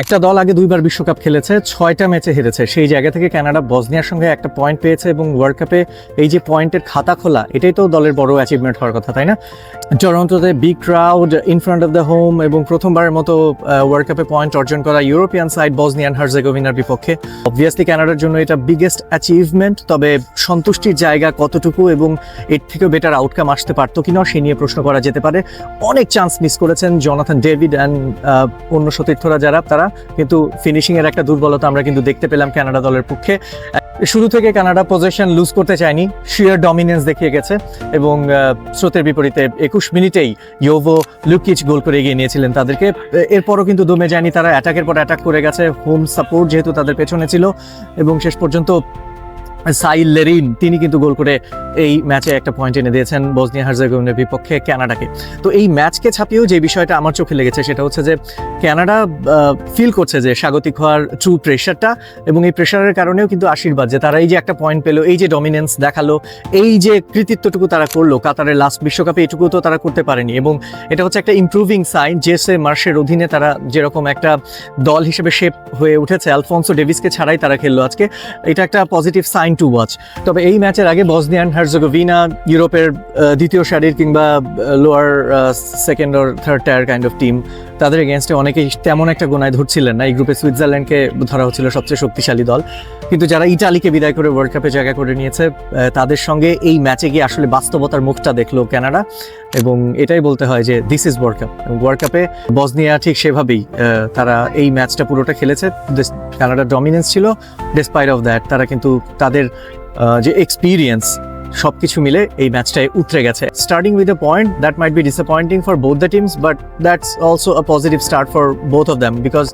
একটা দল আগে দুইবার বিশ্বকাপ খেলেছে, 6টা ম্যাচে হেরেছে। সেই জায়গা থেকে কানাডা বসনিয়ার সঙ্গে একটা পয়েন্ট পেয়েছে এবং ওয়ার্ল্ড কাপে এই যে পয়েন্টের খাতা খোলা, এটাই তো দলের বড় অ্যাচিভমেন্ট হওয়ার কথা, তাই না? টরন্টোতে big crowd in front of the home এবং প্রথমবারের মতো ওয়ার্ল্ড কাপে পয়েন্ট অর্জন করা ইউরোপিয়ান সাইড বসনিয়ান হার্জেগোভিনার বিপক্ষে। অবভিয়াসলি কানাডার জন্য এটা বিগেস্ট অ্যাচিভমেন্ট, তবে সন্তুষ্টির জায়গা কতটুকু এবং এর থেকেও বেটার আউটকাম আসতে পারতো কিনা সে নিয়ে প্রশ্ন করা যেতে পারে। অনেক চান্স মিস করেছেন জনাথন ডেভিড অ্যান্ড অন্য সতীর্থরা যারা, তারা কিন্তু ফিনিশিংয়ের একটা দুর্বলতা আমরা কিন্তু দেখতে পেলাম কানাডা দলের পক্ষে। শুরু থেকে কানাডা পজিশন লুজ করতে চায়নি, শিয়ার ডমিনেন্স দেখিয়ে গেছে এবং স্রোতের বিপরীতে 21 মিনিটেই ইয়োভো লুকিচ গোল করে এগিয়ে নিয়েছিলেন তাদেরকে। এরপরও কিন্তু দমে যায়নি তারা, অ্যাটাকের পর অ্যাটাক করে গেছে। হোম সাপোর্ট যেহেতু তাদের পেছনে ছিল এবং শেষ পর্যন্ত সাইল লেরিন তিনি কিন্তু গোল করে এই ম্যাচে একটা পয়েন্ট এনে দিয়েছেন বসনিয়া হার্জেগোভিনার বিপক্ষে কানাডাকে। তো এই ম্যাচকে ছাপিয়েও যে বিষয়টা আমার চোখে লেগেছে সেটা হচ্ছে যে কানাডা ফিল করছে যে স্বাগতিক হওয়ার ট্রু প্রেশারটা, এবং এই প্রেশারের কারণেও কিন্তু আশীর্বাদ যে তারা এই যে একটা পয়েন্ট পেলো, এই যে ডমিনেন্স দেখালো, এই যে কৃতিত্বটুকু তারা করলো কাতারের লাস্ট বিশ্বকাপে, এটুকু তো তারা করতে পারেনি। এবং এটা হচ্ছে একটা ইমপ্রুভিং সাইন। জেসে মার্শের অধীনে তারা যেরকম একটা দল হিসেবে শেপ হয়ে উঠেছে, আলফোনসো ডেভিসকে ছাড়াই তারা খেললো আজকে, এটা একটা পজিটিভ সাইন টু ওয়াচ। তবে এই ম্যাচের আগে বসনিয়ান হার্জেগোভিনা ইউরোপের দ্বিতীয় সারির কিংবা lower second or third tyre kind of team, তাদের এগেনস্টে অনেকেই তেমন একটা গোনায় ধরছিলেন না। এই গ্রুপে সুইজারল্যান্ডকে ধরা হচ্ছিল সবচেয়ে শক্তিশালী দল, কিন্তু যারা ইটালিকে বিদায় করে ওয়ার্ল্ড কাপে জায়গা করে নিয়েছে তাদের সঙ্গে এই ম্যাচে গিয়ে আসলে বাস্তবতার মুখটা দেখলো কানাডা, এবং এটাই বলতে হয় যে this is world cup. World কাপে বসনিয়া ঠিক সেভাবেই তারা এই ম্যাচটা পুরোটা খেলেছে। কানাডার ডমিনেন্স ছিল, ডেসপাইট অফ দ্যাট তারা কিন্তু তাদের যে এক্সপিরিয়েন্স সবকিছু মিলে এই ম্যাচটায় উতরে গেছে। Starting with a point that might be disappointing for both the teams, but that's also a positive start for both of them, because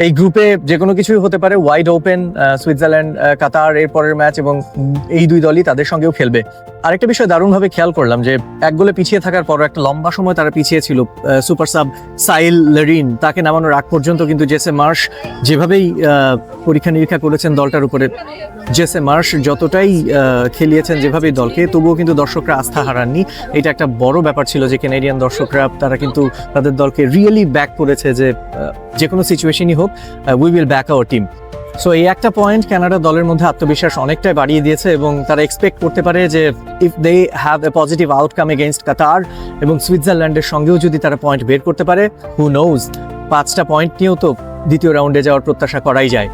এই গ্রুপে যে কোনো কিছুই হতে পারে। ওয়াইড ওপেন সুইজারল্যান্ড কাতার এর পরের ম্যাচ, এবং এই দুই দলই তাদের সঙ্গেও খেলবে। আরেকটা বিষয় দারুণভাবে খেয়াল করলাম যে এক গোলে পিছিয়ে থাকার পর একটা লম্বা সময় তারা পিছিয়ে ছিল। সুপার সাব সাইল লেরিন তাকে নামানোর আগ পর্যন্ত কিন্তু জেসে মার্শ যেভাবেই পরীক্ষা নিরীক্ষা করেছেন দলটার উপরে, জেসে মার্শ যতটাই খেলিয়েছেন যেভাবেই দলকে, তবুও কিন্তু দর্শকরা আস্থা হারাননি। এটা একটা বড় ব্যাপার ছিল যে ক্যানাডিয়ান দর্শকরা তারা কিন্তু তাদের দলকে রিয়েলি ব্যাক করেছে যে কোনো সিচুয়েশনই হোক, we will back our team. So এই একটা পয়েন্ট কানাডা দলের মধ্যে আত্মবিশ্বাস অনেকটাই বাড়িয়ে দিয়েছে, এবং তারা এক্সপেক্ট করতে পারে যে if they have a positive outcome against Qatar এবং সুইজারল্যান্ডের সঙ্গেও যদি তারা পয়েন্ট বের করতে পারে, হু নোজ, 5টা পয়েন্ট নিয়েও তো দ্বিতীয় রাউন্ডে যাওয়ার প্রত্যাশা করাই যায়।